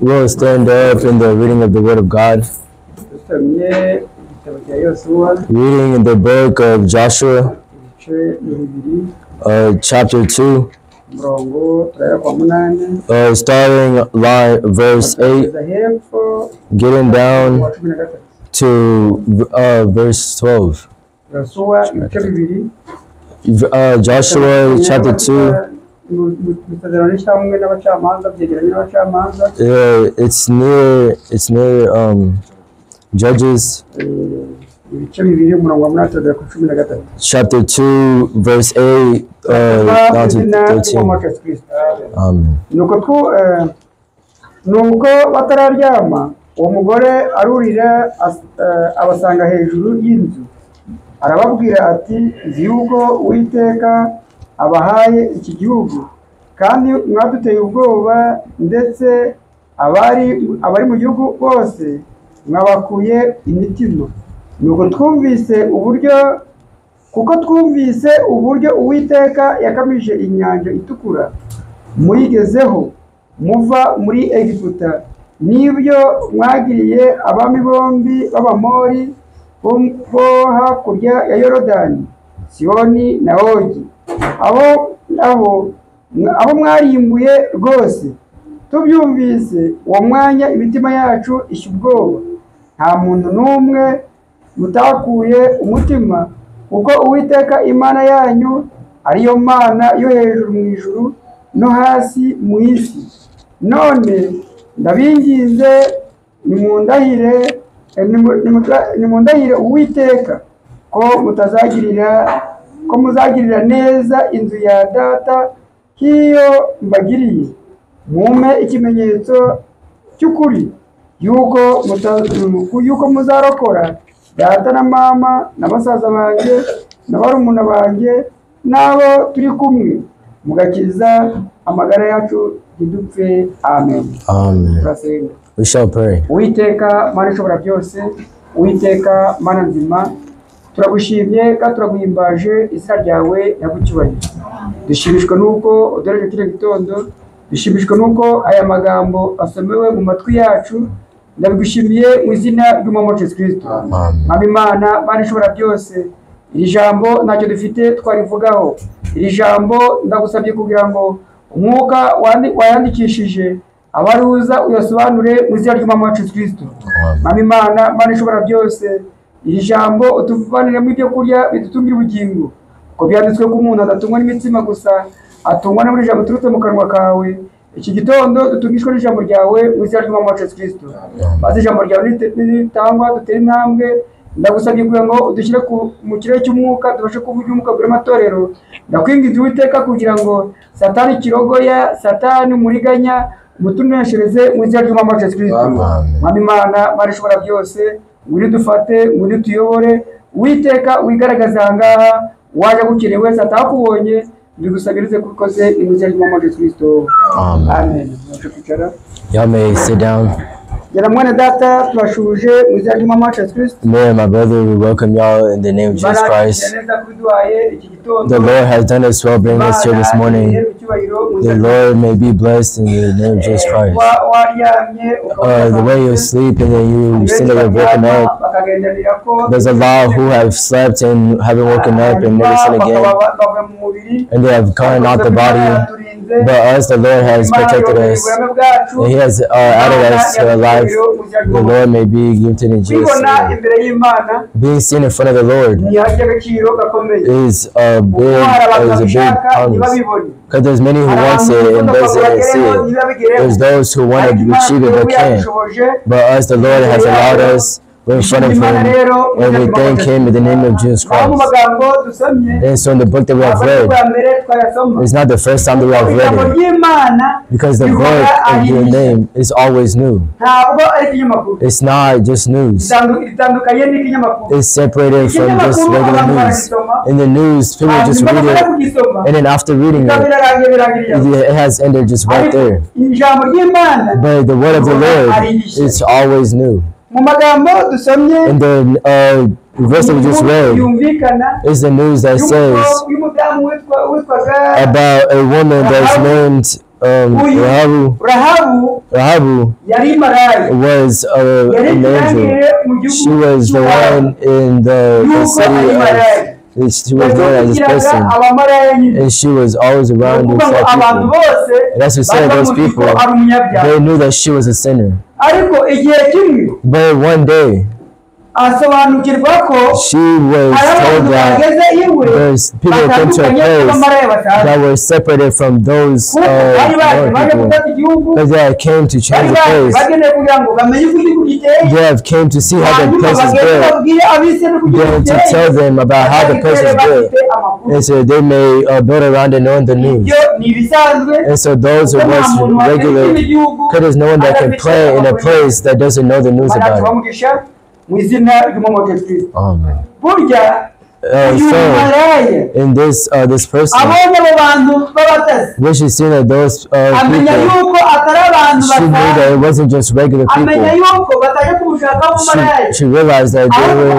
We'll stand up in the reading of the Word of God. Reading in the book of Joshua, chapter 2, starting verse 8, getting down to verse 12. Joshua chapter 2. It's near Judges chapter 2 verse 8 down to 13. Nuko batararyama uwo mugore arurira abasanga hejuru y'inzu arababwira ati nzi yuko Uwiteka abahaye iki gihugu kandi mwaduteye ubwoba ndetse abari mu gihugu bose mwabakuye imitima nuko twumvise uburyo Uwiteka yakamije inyanja itukura muyigezeho muva muri Egiputa n'ibyo mwagiriye abami bombi b'Abamori bo hakurya ya Yorodani Sihoni na Ogi abo mwarimbuye rwose tubyumvise uwo mwanya imitima yacu ishya ubwoba nta muntu n'umwe mutakuye umutima kuko Uwiteka Imana yanyu ariyo Mana yo hejuru mu ijuru no hasi mu isi none ndabinginze nimundahire Uwiteka ko muzagirira neza inzu ya data nk'iyo mbagiriye mume ikimenyetso cy'ukuri yuko muzarokora data na mama na basaza banjye na barumuna banjye n'abo turi kumwe mugakiza amagara yacu ntidupfe. Amen. We shall pray. Uwiteka Mana ishobora byose, Uwiteka Mana nzima, turagushimye kandi turaguhimbaje izina ryawe yagucyubahiro. Dushimishwa nuko udoreje kino gitondo, dushimishwa nuko aya magambo asomewe mu matwi yacu. Ndabigushimiye mu izina ry'Umwami Yesu Kristo. Mwami Imana, Mana ishobora byose, iri jambo ntacyo dufite twarivugaho. Iri jambo ndagusabye kugira ngo umwuka wayandikishije abaruza uyasobanure mu izina ry'Umwami Yesu Kristo. Mwami Imana, Mana ishobora byose, iri jambo utuvaniremo ibyo kurya bidutungira ubugingo. Ko byanditswe ko umuntu adatungwa n'imitsima gusa, atungwa n'iburi jambo turutse mu kanwa kawe. Iki gitondo dutungishwe n'ijambo ryawe mu izina ry'Umwami Yesu Kristo. Maze ijambo ryawe nitangwa dutere intambwe. Ndagusabye kugira ngo udushyire mu kirere cy'umwuka tubashe kuvuga umwuka buri matorero. Ndakwinginze Uwiteka kugira ngo Satani kirogoya, Satani umuriganya mutuneshereze mu izina ry'Umwami Yesu Kristo. Mwami Imana, Mana ishobora byose, ngwino dufate, ngwino tuyobore. Uwiteka wigaragaza ahangaha, waje gukire wese atakubonye, ndagusabirize kukoze mu izina ry'Umwami Yesu Kristo. Amen. Amen. Y'all may sit down. Jana mwene data twashuje mu izina ry'Umwami wacu Yesu Kristo. Me and my brother, we welcome y'all in the name of Jesus Christ. The Lord has done us well, bringing us here this morning. The Lord may be blessed in the name of Jesus Christ. The way you sleep and then you see that you're woken up. There's a lot who have slept and haven't woken up and never sinned again. And they have gone out the body. But us, the Lord has protected us. And He has added us to our life. The Lord may be gifted in Jesus' name. Being seen in front of the Lord is a big promise. Because there's many who want it and doesn't see it. There's those who want to achieve it but can't. But us, the Lord has allowed us. We're in front of Him, and we thank Him in the name of Jesus Christ. And so in the book that we have read, it's not the first time that we have read it, because the book of your name is always new. It's not just news. It's separated from just regular news. In the news, people just read it, and then after reading it, it has ended just right there. But the word of the Lord is always new. In the verse that we just read is the news that says about a woman that's named Rahabu was an angel. She was the one in the city of. She was known as this person, and she was always around these people. And as we said, those people, they knew that she was a sinner. But one day, she was told that there's people came to a place that were separated from those people, because they came to change the place. They have came to see how the place is built, then to tell them about how the place is built, and so they may build around it knowing the news. And so those who want regular, because there's no one that can play in a place that doesn't know the news about it. Amen. So in this person, when she seen that those people, she knew that it wasn't just regular people. She realized that they were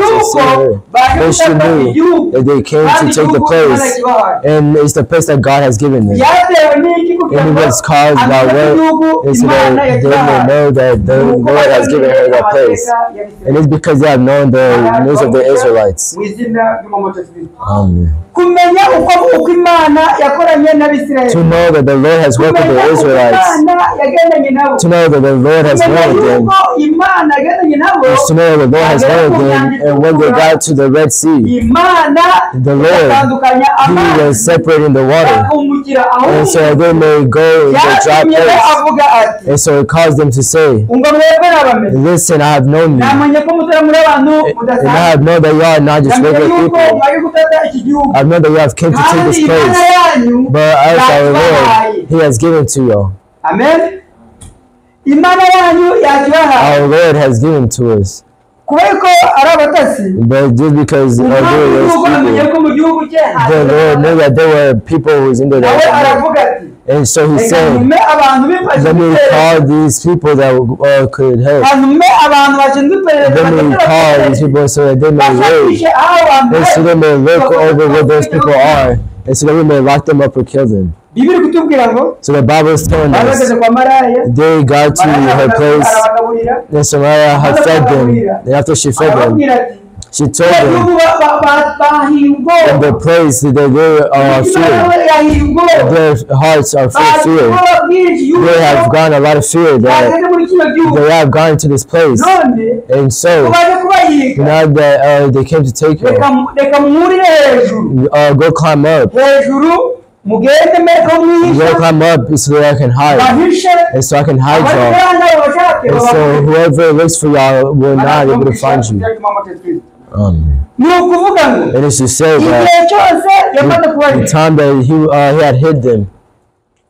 to see her. But she knew that they came to take the place, and it's the place that God has given them. And it was caused by what? It's so that they may know that the Lord has given her that place. And it's because they have known the news of the Israelites. Amen. To know that the Lord has worked with the Israelites, to know that the Lord has warned them, to know that the Lord has warned them, and when they got to the Red Sea, the Lord, He was separating the water, and so they may go in the dry place, and so it caused them to say, listen, I have known you, and I have known that you are not just regular people. I know that you have came to take this place, but as our Lord, He has given to you. Amen. Our Lord has given to us. But just because there were people, the Lord knew that there were people who was in there. And so He said, let me call these people that could help. Let me call these people so that they may wait. And so they may look over where those people are. And so that we may lock them up or kill them. So the Bible is telling us they got to her place, and Samariah had fed them. And after she fed them, she told them in the place that they are fear. Their hearts are full of fear. They have gone a lot of fear. They have gone to this place. And so now that they came to take her, go climb up. Go climb up so that I can hide. And so I can hide y'all. And so whoever looks for y'all will not be able to find you. And it's to say that the time that he had hid them,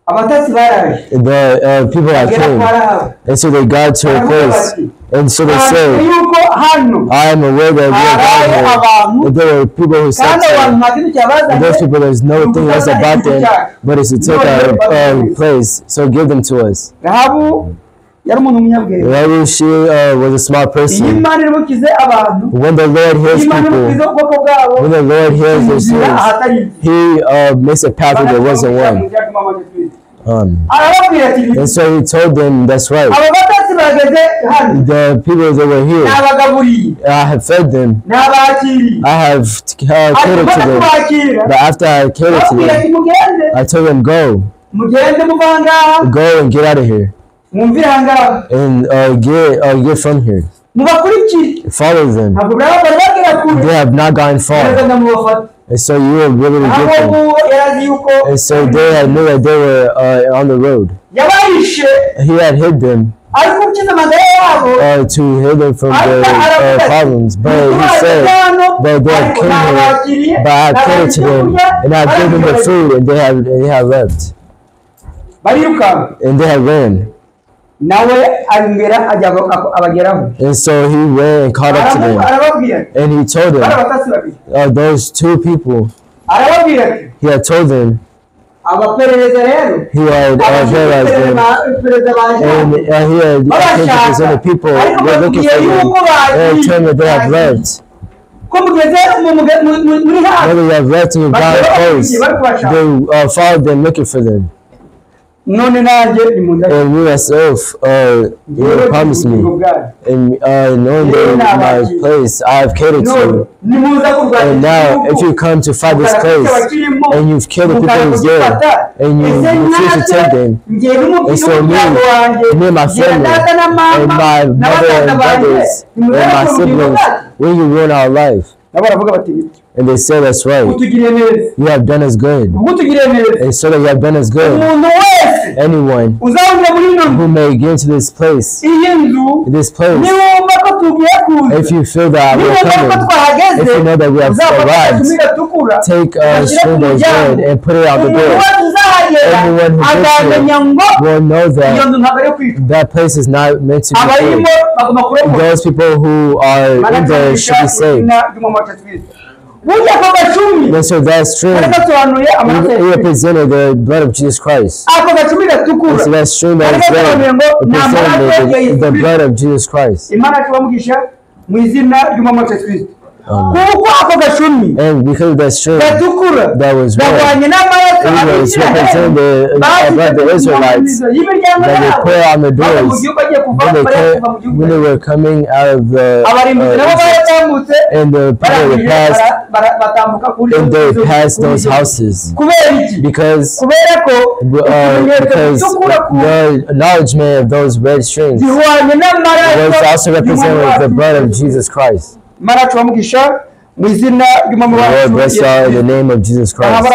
the people had came, and so they got to a place, and so they said, I am aware that we are down here, that there were people who said so, and those people, there's no thing else about them, but it's to take our place, so give them to us. yari umuntu umunyabwenge. Maybe she was a smart person. Imana imukize abantu. When the Lord heals Imana people, imukize ubwoko bwabo. when the Lord heals their sins, He makes a path where there wasn't one. And so He told them, that's right. The people that were here, I have fed them. I have catered to them. But after I catered to them, I told them, go and get out of here. And get from here. Follow them. They have not gone far. And so you will be able to get them. And so they knew that they were on the road. He had hid them to hid them from their problems. But He said that they had came here, but I have catered to them, and I have given them the food, and they have left. And they have ran. And so He ran and caught up to them. And He told them, those two people, He had told them, He had realized them, and He had represented people were looking for them, and told them that they have left. Whether you have left in your blind place, they followed them looking for them. And we ourselves, you promised me, and knowing that my place I have catered to you. And now, if you come to find this place, and you've killed the people who's there, and you refuse to take them, and so me and my family, and my mother and brothers, and my siblings, will you ruin our life? And they said, that's right. You have done us good. And so that you have done us good. Anyone who may get into this place, if you feel that we're coming, if you know that we have arrived, take a string of bread and put it on the door. Everyone who gets here will know that that place is not meant to be saved. Those people who are in there should be saved. And so that string represented the blood of Jesus Christ. And so that string that is red represented the blood of Jesus Christ. And because of that string that was red, it was representing the Israelites that they put on the doors when they were coming out of the and the people passed those houses because the acknowledgement of those red strings was also representing the blood of Jesus Christ. Lord bless y'all in the name of Jesus Christ.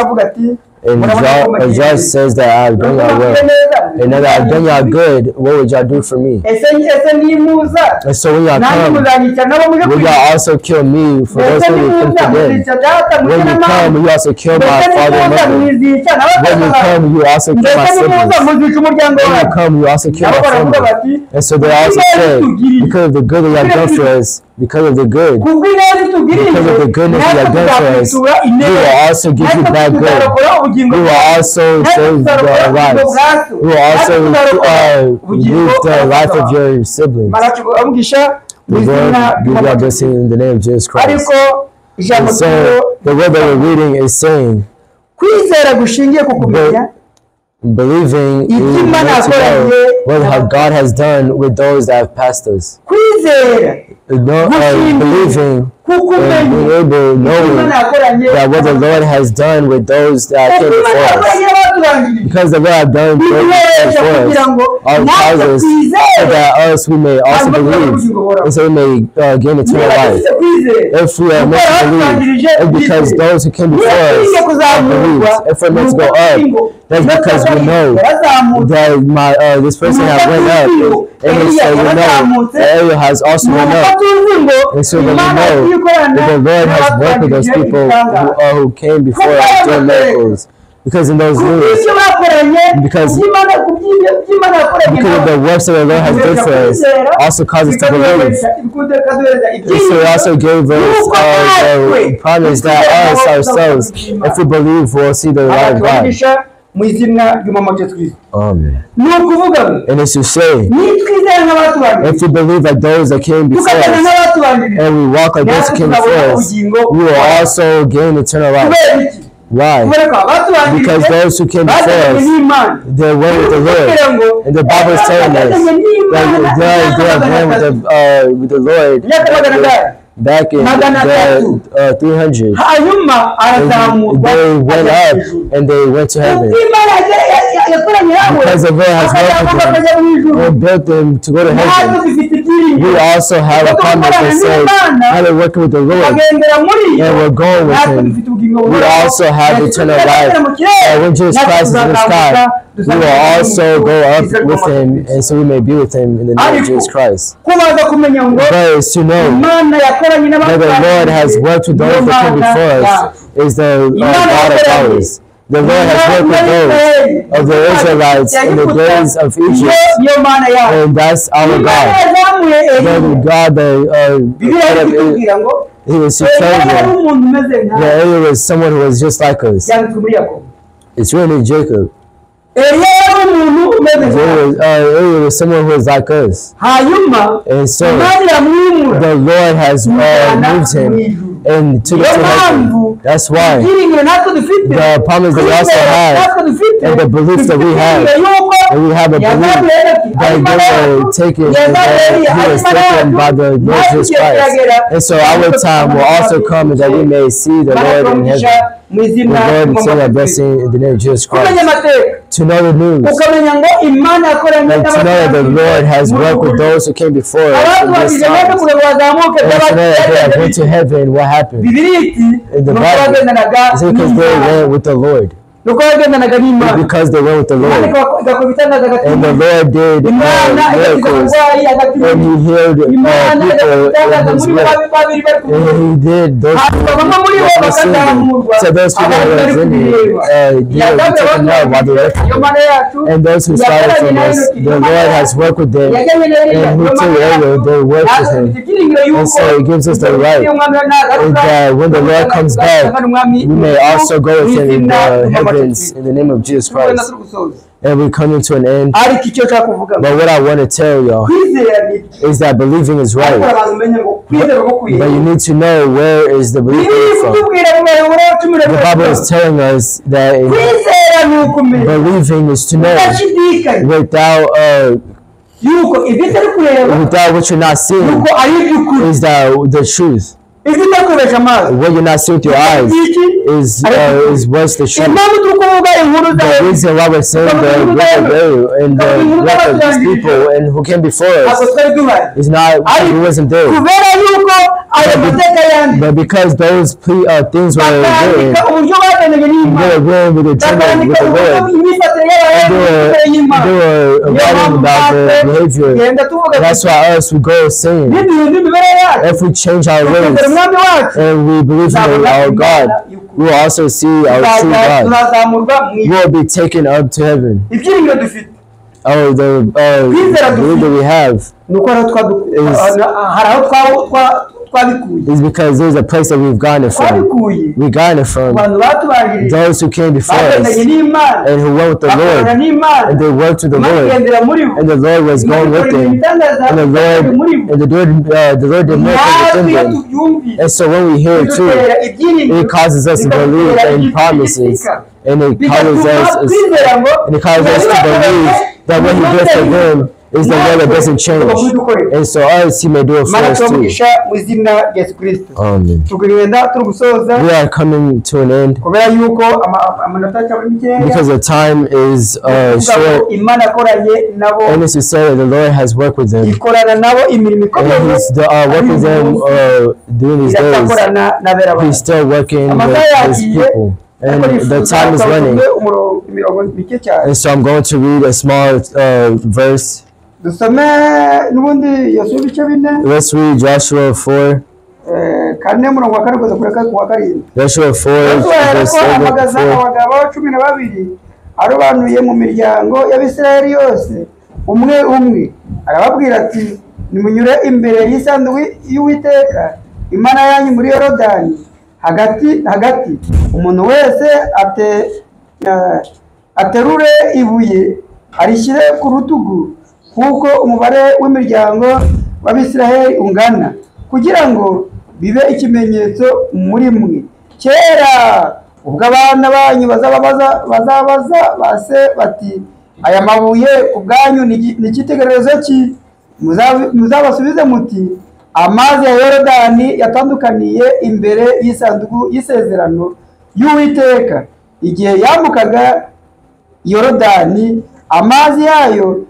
And Josh says that I have done y'all well. And that I have done y'all good, what would y'all do for me? And so when y'all come, will y'all also kill me for those who will come for them? When you come, you also kill my father and mother. When you come, you also kill my siblings. When you come, you also kill my family. And so they also say, because of the good that you have done for us, because of the good, because of the goodness you have done for us, we will also give you back good. We will also save your lives. We will also live the life of your siblings. The Lord give you a blessing in the name of Jesus Christ. And so the word that we're reading is saying, believing in what God has done with those that have passed us. Believing and being able, knowing that what the Lord has done with those that came before us. Because the Lord has done before us, all tells us that us we may also believe, and so we may gain eternal life. If we are meant to believe, it's because those who came before us have believed. If we're meant to go up, that's because we know that this person has went up, and so we know that Ariel has also went up, and so then we know that the Lord has worked with those people who came before us doing miracles. Because in those years, because of the works that the Lord has done for us, also caused us to believe. And so He also gave us the promise that us ourselves, if we believe, we'll see the light of God. mu izina ry'umwami Yesu Kristo. Amen. Ni ukuvuga ngo And it's to say, nitwizera nk'abatubanjirije if you believe like those that came before tukagendana us, nk'abatubanjirije and we walk like those who came before us, we will also gain eternal life. kubera iki? Why? Because those who came before us, they went with the Lord. And the Bible is telling us that they have went with the Lord back in the 300. They went up and they went to heaven. Because the Lord has helped them and built them to go to heaven. We also have a promise that says, now we're working with the Lord and we're going with Him. We also have eternal life. And when Jesus Christ is in the sky, we will also go up with Him, and so we may be with Him in the name of Jesus Christ. But it's to know that the Lord has worked with those that came before us is the God of ours. The Lord has worked with those of the Israelites in the days of Egypt, and that's our God. The God that He was chosen. Yeah, He was someone who was just like us. It's written in Jacob. It was someone who was like us. And so the Lord has moved him and took it to heaven. That's why the promise that we also have and the belief that we have, and we have a belief that they were taken, and that He was taken by the Lord Jesus Christ. And so our time will also come that we may see the Lord in heaven. The Lord and send a blessing in the name of Jesus Christ. To know the news. And to know that the Lord has worked with those who came before us in this time. And to know that they went to heaven, what happened? In the Bible, it's because they went with the Lord. Because they went with the Lord. And the Lord did miracles. And He healed people in His will. And He did those people. So those people who were in here, they were taken out while they were. And those who started from us, the Lord has worked with them. And who took they worked with Him. And so He gives us the right. And that when the Lord comes back, we may also go with Him in the heaven. In the name of Jesus Christ. And we're coming to an end. But what I want to tell y'all is that believing is right. But you need to know where is the belief from. The Bible is telling us that believing is to know without what you're not seeing is the truth. What you're not seeing with your eyes is what's the truth. The reason why we're saying the and the work of these people and who came before us is not because we wasn't there. But because those things were written, they were written with the Lord. And they were writing about the behavior. That's why us, we go saying, if we change our ways and we believe in our God, we will also see our true God. We will be taken up to heaven. Oh, the belief that we have is because there's a place that we've gotten it from. We got it from those who came before us and who went with the Lord, and they worked with the Lord, and the Lord was going with them, and the Lord did miracles within them. And so when we hear it too, it causes us to believe in promises, and it causes us to believe that what He did for them is the way that doesn't change. And so us, He may do it for us too. Amen. We are coming to an end because the time is short. And it's to say that the Lord has worked with them. And He's working with them during these days. He's still working with His people. And the time is running. And so I'm going to read a small verse. Let's read Joshua 4. Joshua 4, verse 7. arobanuye mu miryango y'Abisirayeli yose umwe umwe arababwira ati nimunyure imbere y'isanduku y'Uwiteka Imana yanyu muri Yorodani hagati umuntu wese aterure ibuye arishyire ku rutugu kuko umubare w'imiryango w'Abisiraheli ungana, kugira ngo bibe ikimenyetso muri mwe. Kera ubwo abana banyu bazabaza base bati, aya mabuye ubwanyu ni icyitegererezo ki? Muzabasubize muti, amazi ya Yorodani yatandukaniye imbere y'isanduku y'isezerano y'Uwiteka igihe yambukaga Yorodani, amazi yayo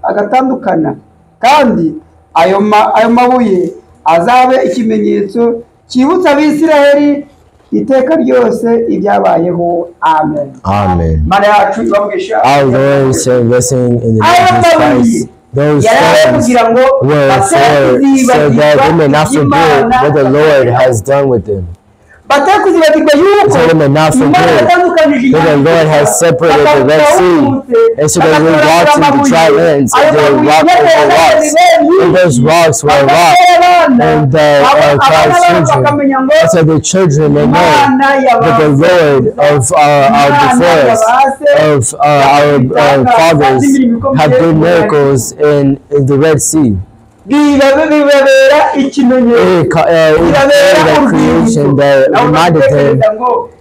agatandukana, kandi ayo mabuye azabe ikimenyetso cyibutsa Abisiraheli iteka ryose ibyabayeho. Amen. Amen. Mana yacu ibabwisha. Our Lord said, blessing in the name of Jesus Christ. Those stones were for so that they may not forget what the Lord has done with them. So they may not forget that the Lord has separated the Red Sea, and so they were walking the dry lands, and they walked over rocks, and those rocks were rock, and the Christ's children. And so the children may know that the Lord of our before us, of our fathers, have done miracles in the Red Sea. It creation that reminded them,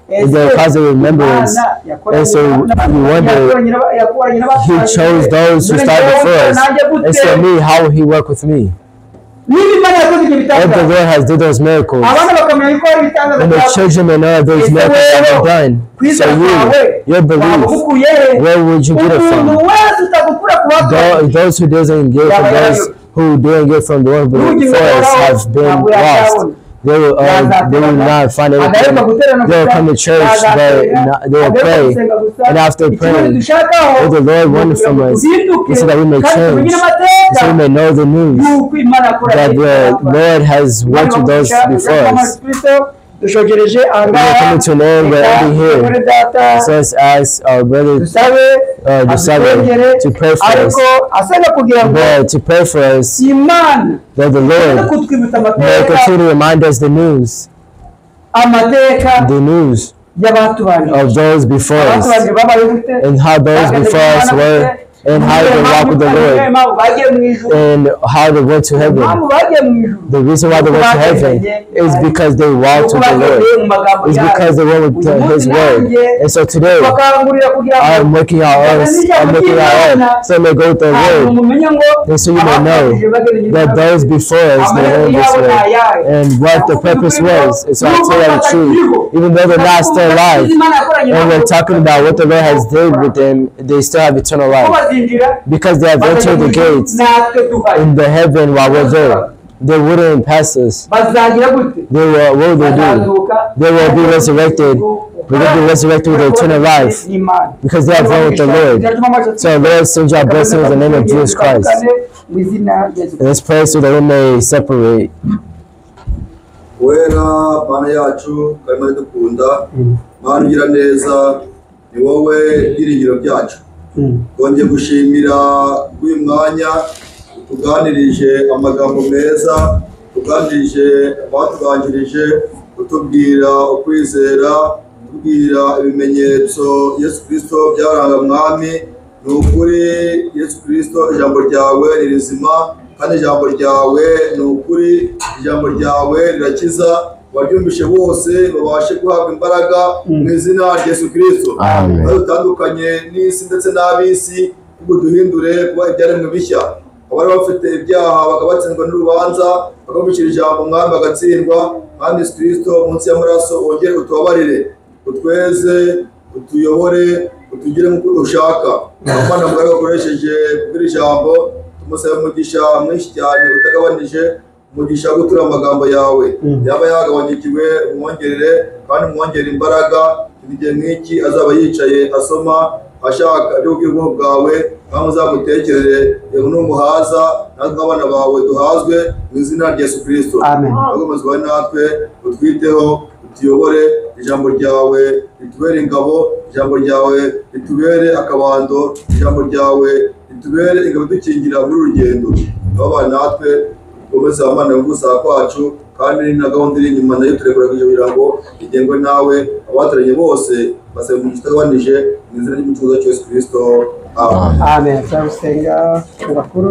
the cause of remembrance. And so we wonder, he chose those who started before us, and so me, how will he work with me? If the Lord has done those miracles, and the children may know those miracles have been done, so your belief, where would you get it from? Those who doesn't get from those who didn't get from the one before us have been lost. They will not find anything. They will come to church, but they will pray. And after praying, what the Lord wanted from us is so that we may change, so we may know the news that the Lord has worked with those before us. We are coming to an end, we're ending here. So let's ask our brother to pray for us. But to pray for us, that the Lord may continue to remind us the news of those before us, and how those before us were, and how they walk with the Lord, and how they went to heaven. The reason why they went to heaven is because they walked with the Lord. It's because they went with His word. And so today, I'm looking at us, so they go with the word, and so you may know that those before us, they went this way, and what the purpose was. And so I tell you the truth, even though they're not still alive, and we're talking about what the Lord has done with them, they still have eternal life. Because they have entered the gates in the heaven while we're there. They wouldn't pass us. What will they do? They will be resurrected. They will be resurrected with eternal life because they have gone with the Lord. So Lord, send your blessings in the name of Jesus Christ. And let's pray so that we may separate. Kongeye gushimira uyu mwanya tuganirije amagambo meza, tuganirije abatuganirije, kutubwira ukwizera, kutubwira ibimenyetso Yesu Kristo byaranga mwami. Ni ukuri Yesu Kristo, ijambo ryawe ni rizima, kandi ijambo ryawe ni ukuri, ijambo ryawe rirakiza. Waryumvishe bose babashe guhabwa imbaraga mu izina rya Yesu Kristo. Amen. Dutandukanye n'isi ndetse n'ab'isi, ubwo duhindure kuba ibyaremwe bishya. Abari bafite ibyaha bakabatsindwa n'urubanza, bakabishyira ijambo mwami bagatsindwa, kandi Yesu Kristo munsi y'amaraso wongere utubabarire, utweze, utuyobore, utugire nk'uko ushaka. Abana mwari bakoresheje kubwira ijambo, tumusaba umugisha mwinshi cyane utagabanije, umugisha gutura amagambo yawe. Yaba yagabanyikiwe umwongerere, kandi umwongere imbaraga. Igihe nk'iki azaba yicaye asoma ashaka ibyo ubwoko bwawe, kandi uzamutekerere n'umuhaza, natwe abana bawe duhazwe mu izina rya Yesu Kristo. Amen. Agomezwa natwe, utwiteho, utuyobore, ijambo ryawe ritubere ingabo, ijambo ryawe ritubere akabando, ijambo ryawe ritubere ingabo dukingira muri urugendo. Abana natwe Gomeza amana ngusa kwacu kandi na gahunda iri inyuma nayo turekuragije kugira ngo igengwe nawe abateranye bose basaba umugisha utagabanije mu izina ry'umucunguzi wacu Yesu Kristo. Amen. Amen. Turagusenga bakuru